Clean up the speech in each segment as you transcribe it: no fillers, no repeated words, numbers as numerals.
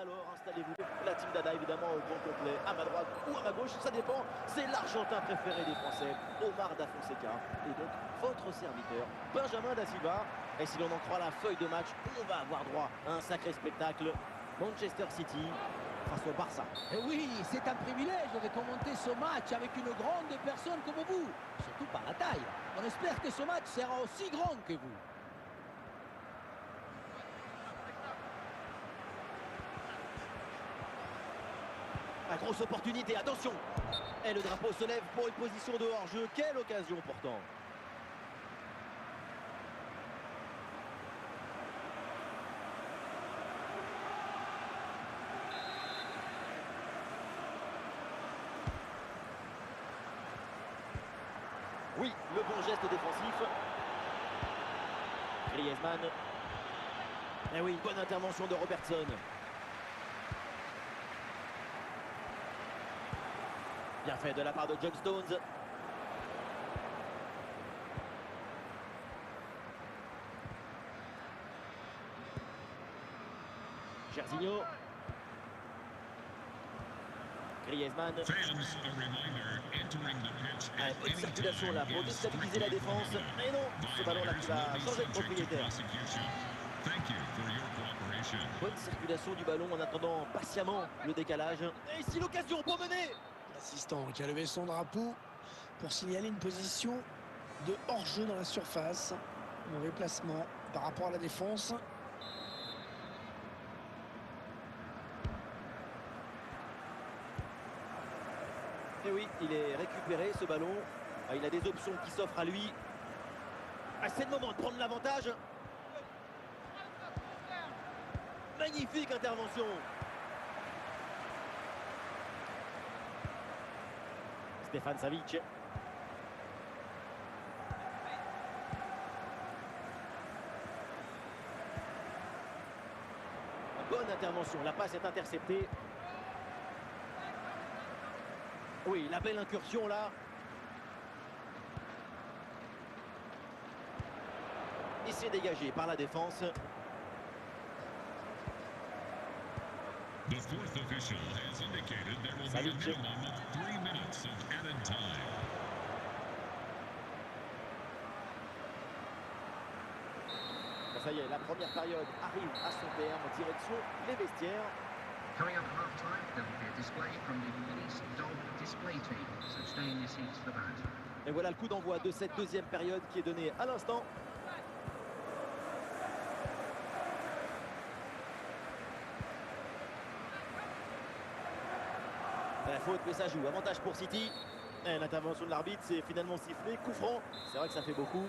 Alors installez-vous. La team Dada évidemment au grand complet, à ma droite ou à ma gauche, ça dépend. C'est l'Argentin préféré des Français, Omar Da Fonseca. Et donc votre serviteur, Benjamin Da Silva. Et si l'on en croit la feuille de match, on va avoir droit à un sacré spectacle. Manchester City face au Barça. Et oui, c'est un privilège de commenter ce match avec une grande personne comme vous, surtout par la taille. On espère que ce match sera aussi grand que vous. La grosse opportunité, attention. Et le drapeau se lève pour une position de hors-jeu. Quelle occasion pourtant. Oui, le bon geste défensif. Griezmann. Et oui, bonne intervention de Robertson. Bien fait de la part de John Stones. Jairzinho. Griezmann. Une circulation là pour déstabiliser la défense. Et non, ce ballon là qui va changer de propriétaire. Bonne circulation du ballon en attendant patiemment le décalage. Et ici l'occasion pour mener. L'assistant qui a levé son drapeau pour signaler une position de hors-jeu dans la surface. Mauvais placement par rapport à la défense. Et oui, il est récupéré ce ballon. Il a des options qui s'offrent à lui. C'est le moment de prendre l'avantage. Magnifique intervention. Stefan Savic. Bonne intervention, la passe est interceptée. Oui, la belle incursion là. Il s'est dégagé par la défense. The fourth official has indicated there will be a minimum of 3 minutes of added time. Ça y est, la première période arrive à son terme, direction les vestiaires. Coming up at half-time, there will be a display from the police dog display team, so stay in your seats for that. Et voilà le coup d'envoi de cette deuxième période qui est donnée à l'instant. La faute, mais ça joue. Avantage pour City. Et l'intervention de l'arbitre, c'est finalement sifflé. Coup franc. C'est vrai que ça fait beaucoup.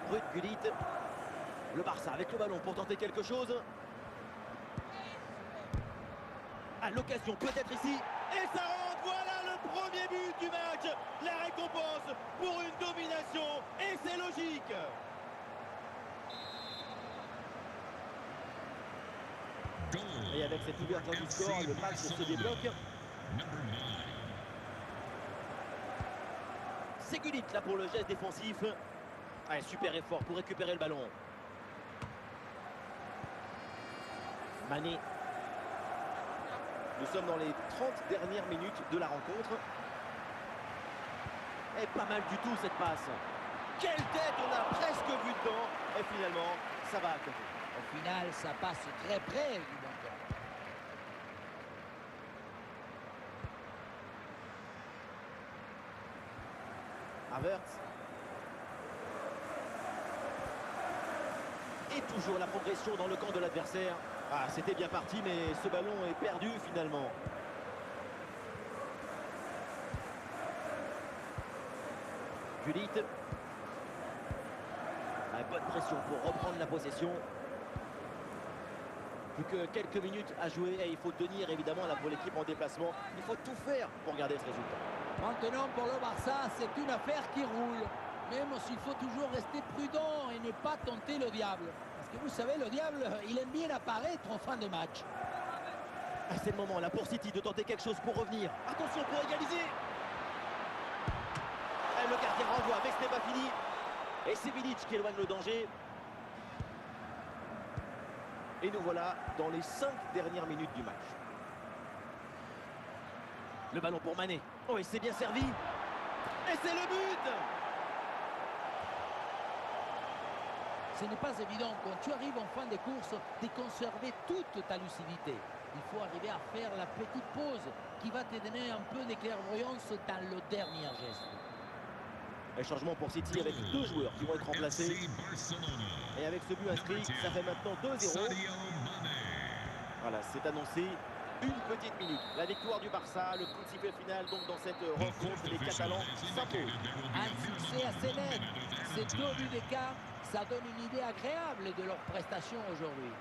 Ruud Gullit. Le Barça avec le ballon pour tenter quelque chose. À l'occasion peut-être ici. Et ça rentre. Voilà le premier but du match. La récompense pour une domination. Et c'est logique. Et avec cette ouverture du score, le match se débloque. C'est Gullit là pour le geste défensif. Allez, super effort pour récupérer le ballon. Mané. Nous sommes dans les 30 dernières minutes de la rencontre. Et pas mal du tout cette passe. Quelle tête, on a presque vu dedans. Et finalement, ça va à côté. Au final, ça passe très près du bunker. Havertz. Et toujours la progression dans le camp de l'adversaire. Ah, c'était bien parti, mais ce ballon est perdu finalement. Gullit. Bonne pression pour reprendre la possession. Plus que quelques minutes à jouer et il faut tenir évidemment là pour l'équipe en déplacement. Il faut tout faire pour garder ce résultat. Maintenant pour le Barça, c'est une affaire qui roule. Même s'il faut toujours rester prudent et ne pas tenter le diable. Parce que vous savez, le diable, il aime bien apparaître en fin de match. C'est le moment là pour City de tenter quelque chose pour revenir. Attention pour égaliser. Et le gardien renvoie, mais ce n'est pas fini. Et c'est Bilic qui éloigne le danger. Et nous voilà dans les 5 dernières minutes du match. Le ballon pour Mané. Oh, et c'est bien servi. Et c'est le but! Ce n'est pas évident quand tu arrives en fin de course de conserver toute ta lucidité. Il faut arriver à faire la petite pause qui va te donner un peu de clairvoyance dans le dernier geste. Un changement pour City avec 2 joueurs qui vont être remplacés. FC Barcelona. Et avec ce but inscrit, ça fait maintenant 2-0. Sadio Mané. Voilà, c'est annoncé. Une petite minute. La victoire du Barça, le principe final donc dans cette The rencontre. fourth Les official Catalans has s'imposent. indicated there will be Un a minimum succès of assez 1 net. minute of Ces added 2 time. buts d'écart, ça donne une idée agréable de leur prestation aujourd'hui.